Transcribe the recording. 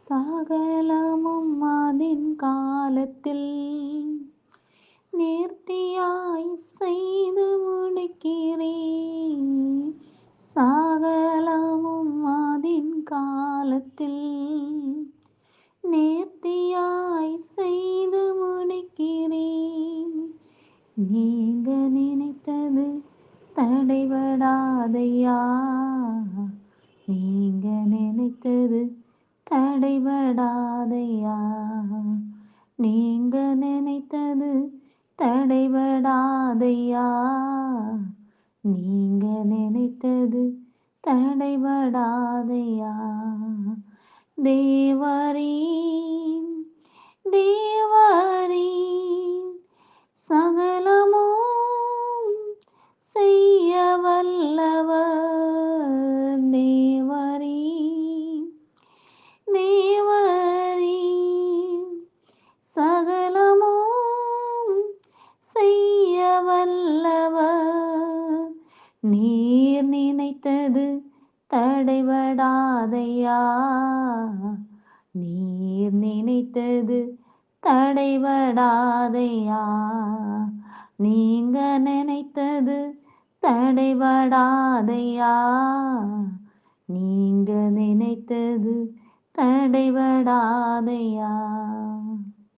சகலமும் அதின் காலத்தில் நேர்த்தியாய் செய்து முடிக்கிறேன். சகலமும் அதின் காலத்தில் நேர்த்தியாய் செய்து முடிக்கிறேன். நீங்க நினைத்தது தடைபடாதையா, நீங்க நினைத்தது தடைபடாதையா, நீங்க நினைத்தது தடைபடாதையா, நீங்க நினைத்தது தடைபடாதையா. தேவரீன் தேவரீன் சகலமும் செய்ய வல்லவர். தேவரீன் தேவரீன் சகலமும் செய்ய வல்லவர். நீர் நினைத்தது தடைபடாதையா, நீர் நினைத்தது தடைபடாதையா, நீங்க நினைத்தது தடைபடாதையா, நீங்க நினைத்தது தடைபடாதையா.